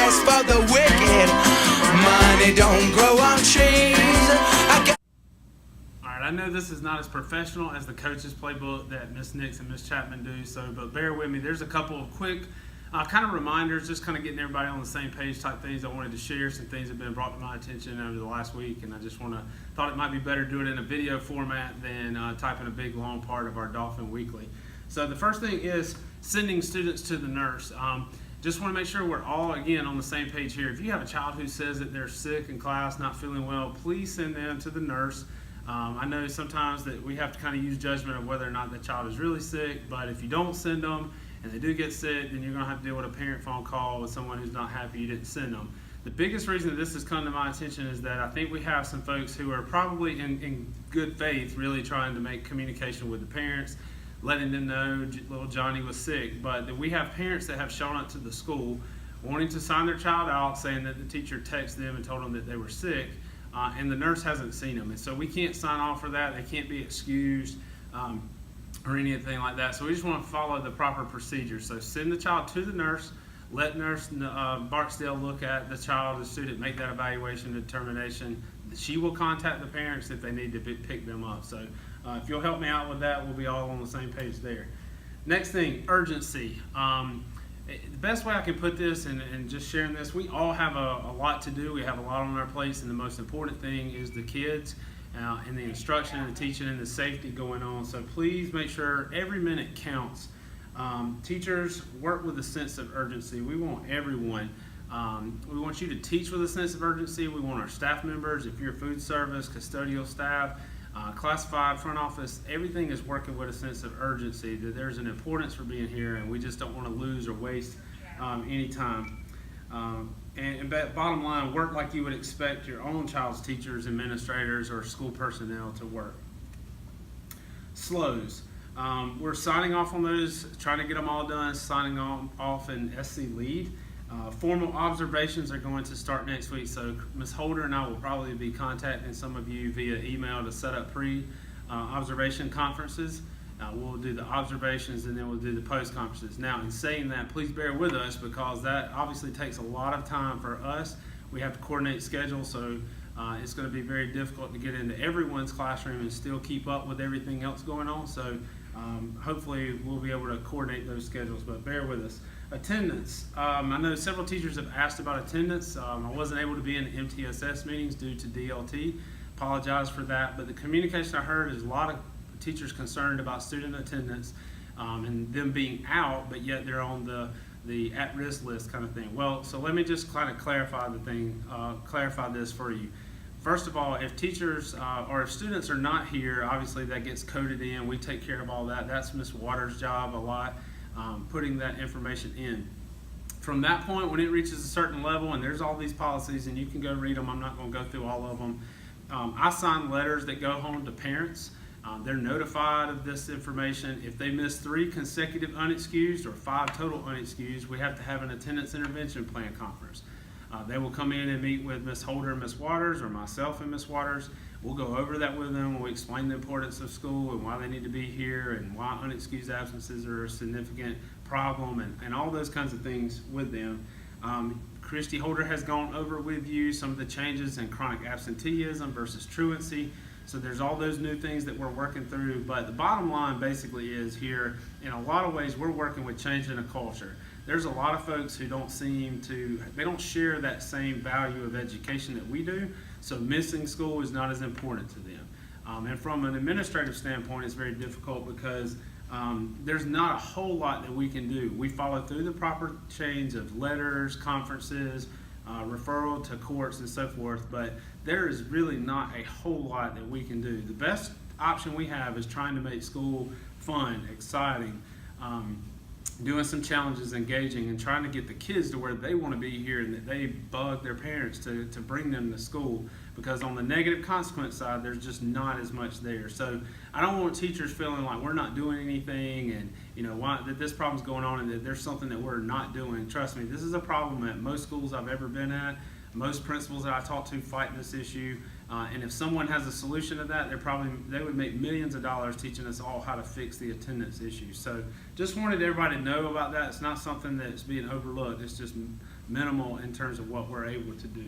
rest for the wicked. Money don't grow on trees. I know this is not as professional as the coach's playbook that Miss Nix and Miss Chapman do, but bear with me. There's a couple of quick kind of reminders, just kind of getting everybody on the same page type things I wanted to share. Some things have been brought to my attention over the last week, and I just thought it might be better to do it in a video format than typing a big long part of our Dolphin Weekly. So the first thing is sending students to the nurse. Just want to make sure we're all, again, on the same page here. If you have a child who says that they're sick in class, not feeling well, please send them to the nurse. I know sometimes that we have to kind of use judgment of whether or not the child is really sick, but if you don't send them and they do get sick, then you're going to have to deal with a parent phone call with someone who's not happy you didn't send them. The biggest reason that this has come to my attention is that I think we have some folks who are probably in good faith really trying to make communication with the parents, letting them know little Johnny was sick, but that we have parents that have shown up to the school wanting to sign their child out, saying that the teacher texted them and told them that they were sick, and the nurse hasn't seen them. And so we can't sign off for that. They can't be excused or anything like that. So we just want to follow the proper procedure. So send the child to the nurse, let Nurse Barksdale look at the child, the student, make that evaluation determination. She will contact the parents if they need to pick them up. So if you'll help me out with that, we'll be all on the same page there. Next thing, urgency. The best way I can put this, and just sharing this, we all have a lot to do. We have a lot on our plates, and the most important thing is the kids and the instruction and the teaching and the safety going on. So please make sure every minute counts. Teachers, work with a sense of urgency. We want everyone. We want you to teach with a sense of urgency. We want our staff members, if you're food service, custodial staff, classified, front office, everything is working with a sense of urgency, that there's an importance for being here, and we just don't want to lose or waste any time. And bottom line, work like you would expect your own child's teachers, administrators, or school personnel to work. SLOs. We're signing off on those, trying to get them all done, signing off in SC Lead. Formal observations are going to start next week, so Ms. Holder and I will probably be contacting some of you via email to set up pre-observation conferences. We'll do the observations and then we'll do the post-conferences. Now, in saying that, please bear with us because that obviously takes a lot of time for us. We have to coordinate schedules, so it's going to be very difficult to get into everyone's classroom and still keep up with everything else going on. So hopefully we'll be able to coordinate those schedules, but bear with us. Attendance. I know several teachers have asked about attendance. I wasn't able to be in the MTSS meetings due to DLT. Apologize for that, but the communication I heard is a lot of teachers concerned about student attendance and them being out, but yet they're on the at-risk list kind of thing. Well, so let me just kind of clarify this for you. First of all, if teachers or if students are not here, obviously that gets coded in. We take care of all that. That's Ms. Waters' job a lot, putting that information in. From that point, when it reaches a certain level, and there's all these policies, and you can go read them, I'm not going to go through all of them. I sign letters that go home to parents. They're notified of this information. If they miss 3 consecutive unexcused or 5 total unexcused, we have to have an attendance intervention plan conference. They will come in and meet with Ms. Holder and Ms. Waters, or myself and Ms. Waters. We'll go over that with them. We'll explain the importance of school and why they need to be here and why unexcused absences are a significant problem and all those kinds of things with them. Christy Holder has gone over with you some of the changes in chronic absenteeism versus truancy. So there's all those new things that we're working through, but the bottom line basically is here, in a lot of ways, we're working with changing a culture. There's a lot of folks who they don't share that same value of education that we do, so missing school is not as important to them. And from an administrative standpoint, it's very difficult because there's not a whole lot that we can do. We follow through the proper chains of letters, conferences, referral to courts and so forth, but there is really not a whole lot that we can do. The best option we have is trying to make school fun, exciting, doing some challenges, engaging, and trying to get the kids to where they want to be here and that they bug their parents to bring them to school, because on the negative consequence side, there's just not as much there. So I don't want teachers feeling like we're not doing anything and that this problem's going on and that there's something that we're not doing. Trust me, this is a problem at most schools I've ever been at. Most principals that I talk to fight this issue. And if someone has a solution to that, they would make millions of dollars teaching us all how to fix the attendance issue. So just wanted everybody to know about that. It's not something that's being overlooked. It's just minimal in terms of what we're able to do.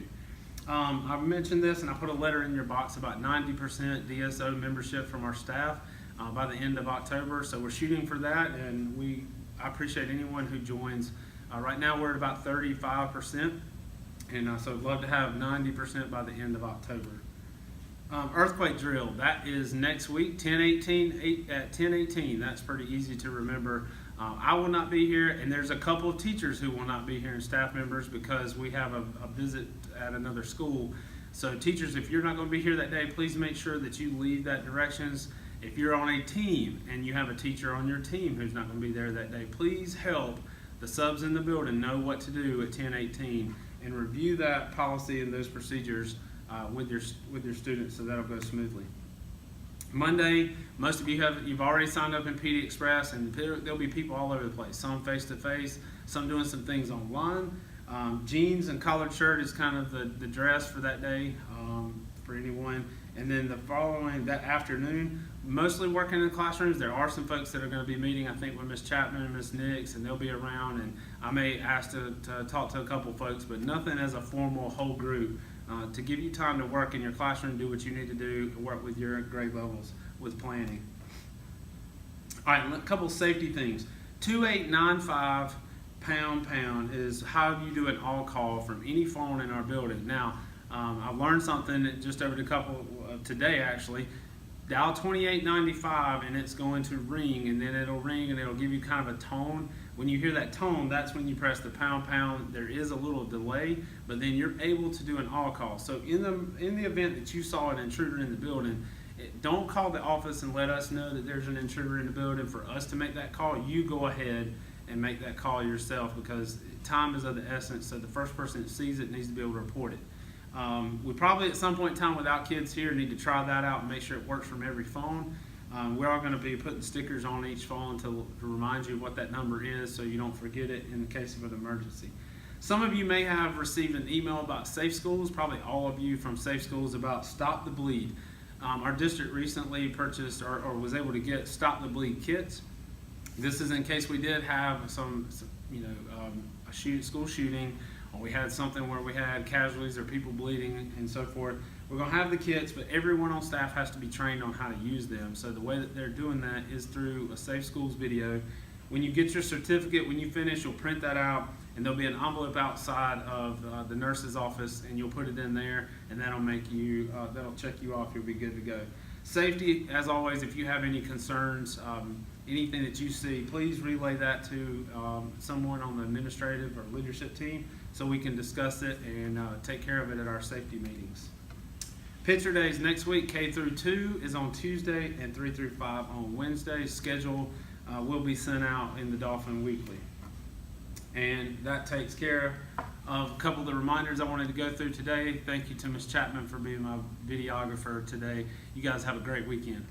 I mentioned this, and I put a letter in your box about 90% DSO membership from our staff by the end of October. So we're shooting for that, and I appreciate anyone who joins. Right now we're at about 35%, and so I'd love to have 90% by the end of October. Earthquake drill, that is next week, 10/18 at 10:18. That's pretty easy to remember. I will not be here, and there's a couple of teachers who will not be here and staff members because we have a visit at another school. So teachers, if you're not going to be here that day, please make sure that you leave that directions. If you're on a team and you have a teacher on your team who's not going to be there that day, please help the subs in the building know what to do at 10:18 and review that policy and those procedures with your students, so that'll go smoothly. Monday, most of you've already signed up in PD Express, and there'll be people all over the place. Some face to face, some doing some things online. Jeans and collared shirt is kind of the dress for that day for anyone. And then that afternoon, mostly working in the classrooms. There are some folks that are going to be meeting, I think, with Ms. Chapman and Ms. Nix, and they'll be around. And I may ask to talk to a couple folks, but nothing as a formal whole group. To give you time to work in your classroom, do what you need to do, work with your grade levels with planning. All right, a couple safety things. 2895 pound is how you do an all call from any phone in our building. Now, I learned something just over the couple today actually. Dial 2895 and it's going to ring, and then it'll ring and it'll give you kind of a tone. When you hear that tone, that's when you press the pound. There is a little delay, but then you're able to do an all call. So in the event that you saw an intruder in the building, don't call the office and let us know that there's an intruder in the building for us to make that call. You go ahead and make that call yourself, because time is of the essence. So the first person that sees it needs to be able to report it. We probably at some point in time without kids here need to try that out and make sure it works from every phone. We're all going to be putting stickers on each phone to remind you what that number is so you don't forget it in the case of an emergency. Some of you may have received an email about Safe Schools, probably all of you from Safe Schools, about Stop the Bleed. Our district recently purchased or was able to get Stop the Bleed kits. This is in case we did have a school shooting, or we had something where we had casualties or people bleeding and so forth. We're going to have the kits, but everyone on staff has to be trained on how to use them. So the way that they're doing that is through a Safe Schools video. When you get your certificate, when you finish, you'll print that out, and there'll be an envelope outside of the nurse's office, and you'll put it in there, and that'll check you off. You'll be good to go. Safety, as always, if you have any concerns, anything that you see, please relay that to someone on the administrative or leadership team so we can discuss it and take care of it at our safety meetings. Picture days next week, K through 2 is on Tuesday and 3 through 5 on Wednesday. Schedule will be sent out in the Dolphin Weekly. And that takes care of a couple of the reminders I wanted to go through today. Thank you to Ms. Chapman for being my videographer today. You guys have a great weekend.